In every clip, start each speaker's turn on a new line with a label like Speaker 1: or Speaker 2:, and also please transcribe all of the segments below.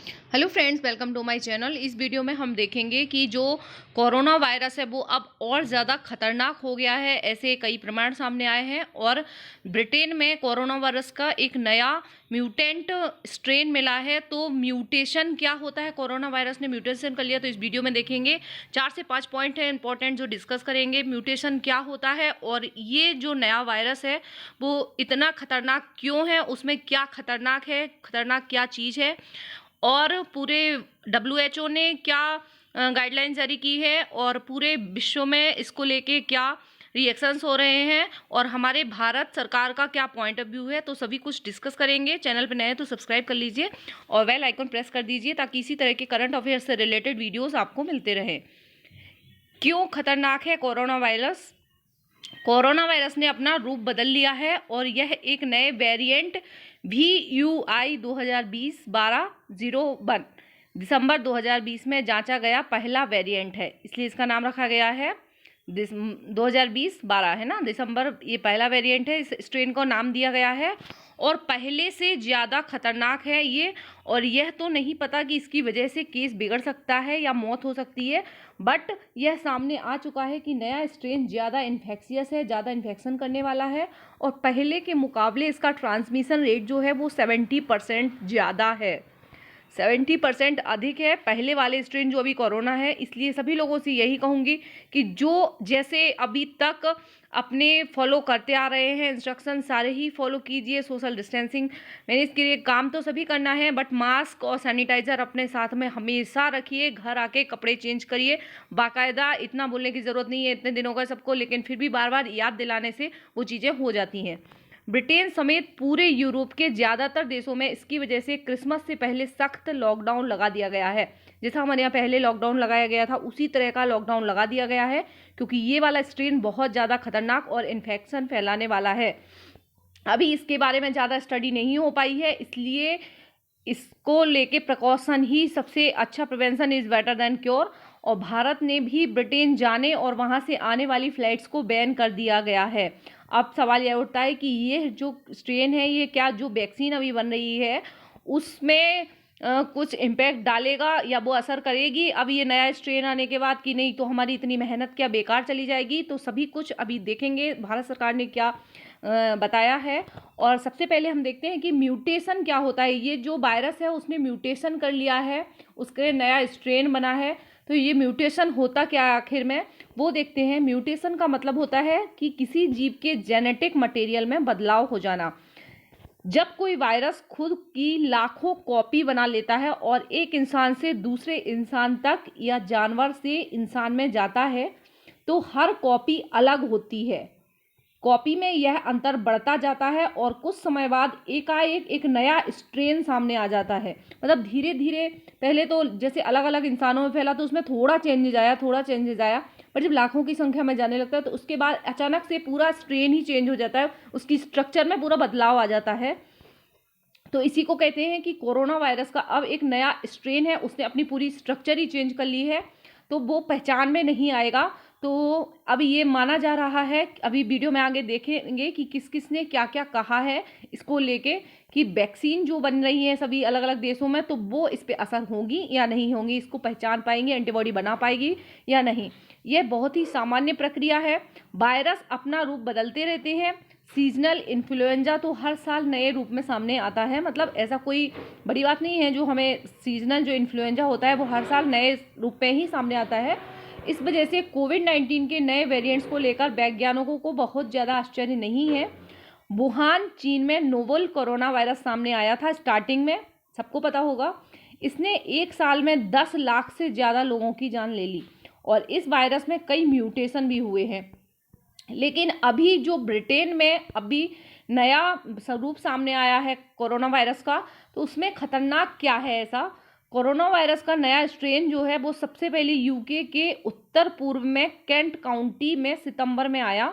Speaker 1: Hello friends, welcome to my channel. इस video में हम देखेंगे कि जो कोरोना वायरस है वो अब और ज़्यादा खतरनाक हो गया है। ऐसे कई प्रमाण सामने आए हैं और ब्रिटेन में कोरोना वायरस का एक नया म्यूटेंट स्ट्रेन मिला है। तो म्यूटेशन क्या होता है, कोरोना वायरस ने म्यूटेशन कर लिया, तो इस वीडियो में देखेंगे। 4 से 5 पॉइंट है इंपॉर्टेंट जो डिस्कस करेंगे। म्यूटेशन क्या होता है और ये जो नया वायरस है वो इतना खतरनाक क्यों है, उसमें क्या खतरनाक है, खतरनाक क्या चीज़ है, और पूरे WHO ने क्या गाइडलाइन जारी की है और पूरे विश्व में इसको लेके क्या रिएक्शंस हो रहे हैं और हमारे भारत सरकार का क्या पॉइंट ऑफ व्यू है, तो सभी कुछ डिस्कस करेंगे। चैनल पर नए हैं तो सब्सक्राइब कर लीजिए और बेल आइकन प्रेस कर दीजिए ताकि इसी तरह के करंट अफेयर्स से रिलेटेड वीडियोस आपको मिलते रहें। क्यों खतरनाक है कोरोना वायरस? कोरोना वायरस ने अपना रूप बदल लिया है और यह एक नए वेरिएंट VUI 2020-12-01 दिसंबर 2020 में जांचा गया पहला वेरिएंट है, इसलिए इसका नाम रखा गया है 2020-12 है ना, दिसंबर। ये पहला वेरिएंट है, इस स्ट्रेन को नाम दिया गया है और पहले से ज़्यादा खतरनाक है ये। और यह तो नहीं पता कि इसकी वजह से केस बिगड़ सकता है या मौत हो सकती है, बट यह सामने आ चुका है कि नया स्ट्रेन ज़्यादा इन्फेक्शियस है, ज़्यादा इन्फेक्शन करने वाला है और पहले के मुकाबले इसका ट्रांसमिशन रेट जो है वो 70% ज़्यादा है, 70% अधिक है पहले वाले स्ट्रेन जो अभी कोरोना है। इसलिए सभी लोगों से यही कहूँगी कि जो जैसे अभी तक अपने फॉलो करते आ रहे हैं इंस्ट्रक्शन, सारे ही फॉलो कीजिए। सोशल डिस्टेंसिंग मैंने इसके लिए काम तो सभी करना है, बट मास्क और सैनिटाइज़र अपने साथ में हमेशा रखिए। घर आके कपड़े चेंज करिए बाकायदा। इतना बोलने की ज़रूरत नहीं है, इतने दिनों का सबको, लेकिन फिर भी बार बार याद दिलाने से वो चीज़ें हो जाती हैं। ब्रिटेन समेत पूरे यूरोप के ज़्यादातर देशों में इसकी वजह से क्रिसमस से पहले सख्त लॉकडाउन लगा दिया गया है। जैसा हमारे यहाँ पहले लॉकडाउन लगाया गया था उसी तरह का लॉकडाउन लगा दिया गया है, क्योंकि ये वाला स्ट्रेन बहुत ज़्यादा खतरनाक और इन्फेक्शन फैलाने वाला है। अभी इसके बारे में ज़्यादा स्टडी नहीं हो पाई है, इसलिए इसको लेके प्रिकॉशन ही सबसे अच्छा, prevention is better than cure. और भारत ने भी ब्रिटेन जाने और वहाँ से आने वाली फ़्लाइट्स को बैन कर दिया गया है। अब सवाल यह उठता है कि ये जो स्ट्रेन है, ये क्या जो वैक्सीन अभी बन रही है उसमें कुछ इम्पैक्ट डालेगा या वो असर करेगी अब ये नया स्ट्रेन आने के बाद, कि नहीं तो हमारी इतनी मेहनत क्या बेकार चली जाएगी। तो सभी कुछ अभी देखेंगे भारत सरकार ने क्या बताया है। और सबसे पहले हम देखते हैं कि म्यूटेशन क्या होता है। ये जो वायरस है उसने म्यूटेशन कर लिया है, उसके नया स्ट्रेन बना है। तो ये म्यूटेशन होता क्या है आखिर में, वो देखते हैं। म्यूटेशन का मतलब होता है कि किसी जीव के जेनेटिक मटेरियल में बदलाव हो जाना। जब कोई वायरस खुद की लाखों कॉपी बना लेता है और एक इंसान से दूसरे इंसान तक या जानवर से इंसान में जाता है, तो हर कॉपी अलग होती है। कॉपी में यह अंतर बढ़ता जाता है और कुछ समय बाद एकाएक एक नया स्ट्रेन सामने आ जाता है। मतलब धीरे धीरे, पहले तो जैसे अलग अलग इंसानों में फैला तो उसमें थोड़ा चेंजेज आया, पर जब लाखों की संख्या में जाने लगता है तो उसके बाद अचानक से पूरा स्ट्रेन ही चेंज हो जाता है, उसकी स्ट्रक्चर में पूरा बदलाव आ जाता है। तो इसी को कहते हैं कि कोरोना वायरस का अब एक नया स्ट्रेन है, उसने अपनी पूरी स्ट्रक्चर ही चेंज कर ली है, तो वो पहचान में नहीं आएगा। तो अब ये माना जा रहा है, अभी वीडियो में आगे देखेंगे कि किस किस ने क्या क्या कहा है इसको लेके, कि वैक्सीन जो बन रही है सभी अलग अलग देशों में, तो वो इस पे असर होगी या नहीं होगी, इसको पहचान पाएंगे, एंटीबॉडी बना पाएगी या नहीं। यह बहुत ही सामान्य प्रक्रिया है। वायरस अपना रूप बदलते रहते हैं। सीजनल इन्फ्लुएंजा तो हर साल नए रूप में सामने आता है, मतलब ऐसा कोई बड़ी बात नहीं है। जो हमें सीजनल जो इन्फ्लुएंजा होता है वो हर साल नए रूप में ही सामने आता है। इस वजह से कोविड-19 के नए वेरिएंट्स को लेकर वैज्ञानिकों को बहुत ज़्यादा आश्चर्य नहीं है। वुहान चीन में नोवल कोरोना वायरस सामने आया था स्टार्टिंग में, सबको पता होगा। इसने एक साल में 10 लाख से ज़्यादा लोगों की जान ले ली और इस वायरस में कई म्यूटेशन भी हुए हैं। लेकिन अभी जो ब्रिटेन में अभी नया स्वरूप सामने आया है कोरोना वायरस का, तो उसमें खतरनाक क्या है ऐसा। कोरोना वायरस का नया स्ट्रेन जो है वो सबसे पहले यूके के उत्तर पूर्व में केंट काउंटी में सितंबर में आया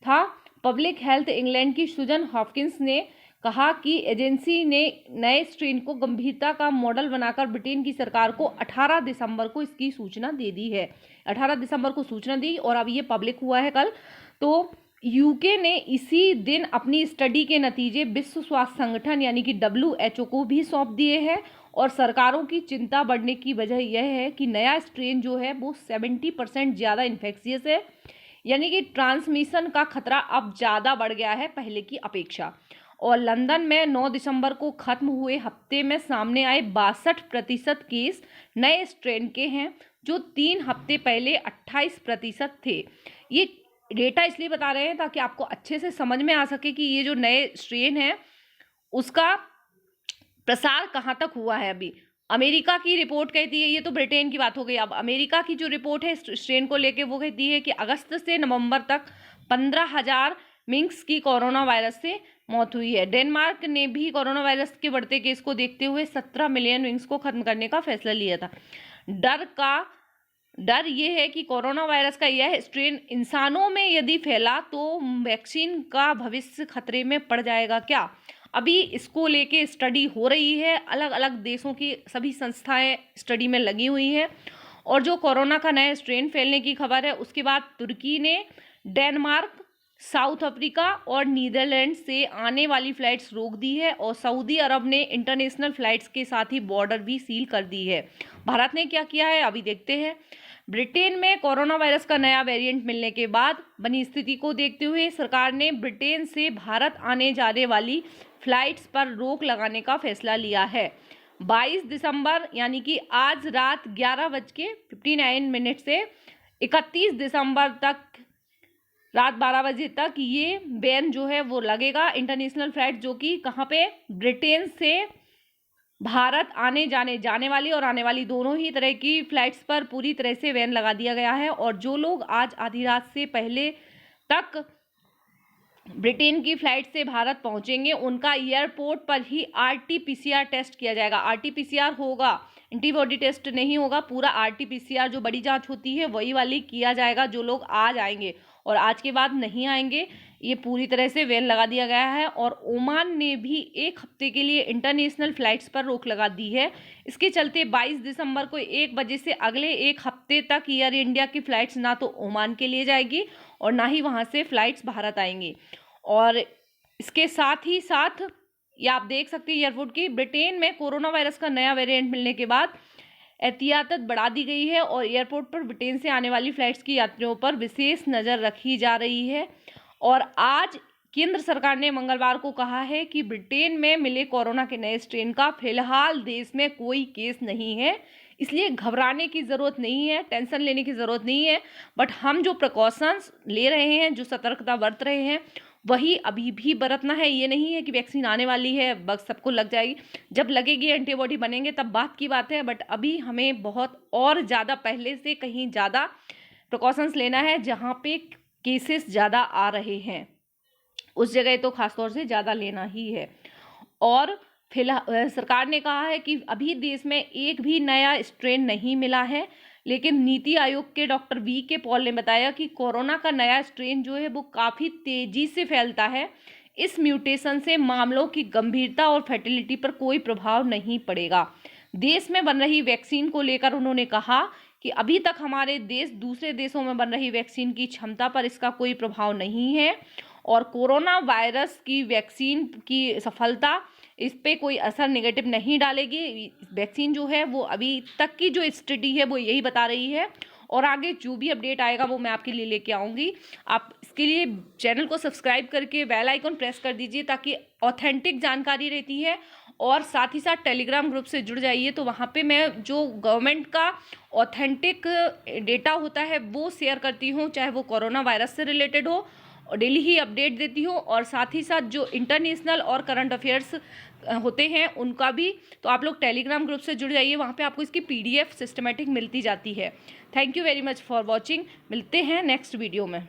Speaker 1: था। पब्लिक हेल्थ इंग्लैंड की सुजन हॉपकिंस ने कहा कि एजेंसी ने नए स्ट्रेन को गंभीरता का मॉडल बनाकर ब्रिटेन की सरकार को 18 दिसंबर को इसकी सूचना दे दी है। 18 दिसंबर को सूचना दी और अब ये पब्लिक हुआ है कल। तो यूके ने इसी दिन अपनी स्टडी के नतीजे विश्व स्वास्थ्य संगठन यानी कि WHO को भी सौंप दिए हैं और सरकारों की चिंता बढ़ने की वजह यह है कि नया स्ट्रेन जो है वो 70% ज़्यादा इन्फेक्शियस है, यानी कि ट्रांसमिशन का खतरा अब ज़्यादा बढ़ गया है पहले की अपेक्षा। और लंदन में 9 दिसंबर को खत्म हुए हफ्ते में सामने आए 62% केस नए स्ट्रेन के हैं, जो 3 हफ्ते पहले 28% थे। ये डेटा इसलिए बता रहे हैं ताकि आपको अच्छे से समझ में आ सके कि ये जो नए स्ट्रेन है उसका प्रसार कहाँ तक हुआ है। अभी अमेरिका की रिपोर्ट कहती है, ये तो ब्रिटेन की बात हो गई, अब अमेरिका की जो रिपोर्ट है स्ट्रेन को लेके वो कहती है कि अगस्त से नवंबर तक 15,000 मिंक्स की कोरोना वायरस से मौत हुई है। डेनमार्क ने भी कोरोना वायरस के बढ़ते केस को देखते हुए 17 मिलियन मिंक्स को खत्म करने का फैसला लिया था। डर ये है कि कोरोना वायरस का यह स्ट्रेन इंसानों में यदि फैला तो वैक्सीन का भविष्य खतरे में पड़ जाएगा क्या। अभी इसको लेके स्टडी हो रही है, अलग अलग देशों की सभी संस्थाएं स्टडी में लगी हुई हैं। और जो कोरोना का नया स्ट्रेन फैलने की खबर है उसके बाद तुर्की ने डेनमार्क, साउथ अफ्रीका और नीदरलैंड से आने वाली फ्लाइट्स रोक दी है और सऊदी अरब ने इंटरनेशनल फ्लाइट्स के साथ ही बॉर्डर भी सील कर दी है। भारत ने क्या किया है अभी देखते हैं। ब्रिटेन में कोरोना वायरस का नया वेरिएंट मिलने के बाद बनी स्थिति को देखते हुए सरकार ने ब्रिटेन से भारत आने जाने वाली फ्लाइट्स पर रोक लगाने का फैसला लिया है। 22 दिसंबर यानी कि आज रात 11:59 से 31 दिसंबर तक रात 12 बजे तक ये बैन जो है वो लगेगा। इंटरनेशनल फ्लाइट जो कि कहाँ पे, ब्रिटेन से भारत जाने वाली और आने वाली दोनों ही तरह की फ्लाइट्स पर पूरी तरह से बैन लगा दिया गया है। और जो लोग आज आधी रात से पहले तक ब्रिटेन की फ्लाइट से भारत पहुंचेंगे उनका एयरपोर्ट पर ही RT-PCR टेस्ट किया जाएगा। RT-PCR होगा, एंटीबॉडी टेस्ट नहीं होगा। पूरा RT-PCR जो बड़ी जांच होती है वही वाली किया जाएगा जो लोग आज आएंगे, और आज के बाद नहीं आएंगे। ये पूरी तरह से बैन लगा दिया गया है। और ओमान ने भी 1 हफ्ते के लिए इंटरनेशनल फ्लाइट्स पर रोक लगा दी है। इसके चलते 22 दिसंबर को 1 बजे से अगले 1 हफ्ते तक एयर इंडिया की फ़्लाइट्स ना तो ओमान के लिए जाएगी और ना ही वहाँ से फ़्लाइट्स भारत आएंगी। और इसके साथ ही साथ ये आप देख सकते हैं एयरपोर्ट की, ब्रिटेन में कोरोना वायरस का नया वेरिएंट मिलने के बाद एहतियात बढ़ा दी गई है और एयरपोर्ट पर ब्रिटेन से आने वाली फ्लाइट्स की यात्रियों पर विशेष नज़र रखी जा रही है। और आज केंद्र सरकार ने मंगलवार को कहा है कि ब्रिटेन में मिले कोरोना के नए स्ट्रेन का फिलहाल देश में कोई केस नहीं है, इसलिए घबराने की ज़रूरत नहीं है, टेंशन लेने की ज़रूरत नहीं है। बट हम जो प्रिकॉशंस ले रहे हैं, जो सतर्कता बरत रहे हैं, वही अभी भी बरतना है। ये नहीं है कि वैक्सीन आने वाली है बस सबको लग जाएगी, जब लगेगी एंटीबॉडी बनेंगे तब बात की बात है। बट अभी हमें बहुत और ज़्यादा, पहले से कहीं ज़्यादा प्रिकॉशंस लेना है। जहाँ पे केसेस ज़्यादा आ रहे हैं उस जगह तो खासतौर से ज़्यादा लेना ही है। और फिलहाल सरकार ने कहा है कि अभी देश में एक भी नया स्ट्रेन नहीं मिला है, लेकिन नीति आयोग के डॉक्टर VK पॉल ने बताया कि कोरोना का नया स्ट्रेन जो है वो काफ़ी तेज़ी से फैलता है। इस म्यूटेशन से मामलों की गंभीरता और फर्टिलिटी पर कोई प्रभाव नहीं पड़ेगा। देश में बन रही वैक्सीन को लेकर उन्होंने कहा कि अभी तक हमारे देश दूसरे देशों में बन रही वैक्सीन की क्षमता पर इसका कोई प्रभाव नहीं है और कोरोना वायरस की वैक्सीन की सफलता इस पे कोई असर नेगेटिव नहीं डालेगी। वैक्सीन जो है वो अभी तक की जो स्टडी है वो यही बता रही है और आगे जो भी अपडेट आएगा वो मैं आपके लिए लेके आऊँगी। आप इसके लिए चैनल को सब्सक्राइब करके बेल आइकन प्रेस कर दीजिए ताकि ऑथेंटिक जानकारी रहती है। और साथ ही साथ टेलीग्राम ग्रुप से जुड़ जाइए, तो वहाँ पे मैं जो गवर्नमेंट का ऑथेंटिक डेटा होता है वो शेयर करती हूँ, चाहे वो कोरोना वायरस से रिलेटेड हो, और डेली ही अपडेट देती हूँ। और साथ ही साथ जो इंटरनेशनल और करंट अफेयर्स होते हैं उनका भी, तो आप लोग टेलीग्राम ग्रुप से जुड़ जाइए, वहाँ पे आपको इसकी PDF सिस्टमेटिक मिलती जाती है। Thank you very much for watching. मिलते हैं नेक्स्ट वीडियो में।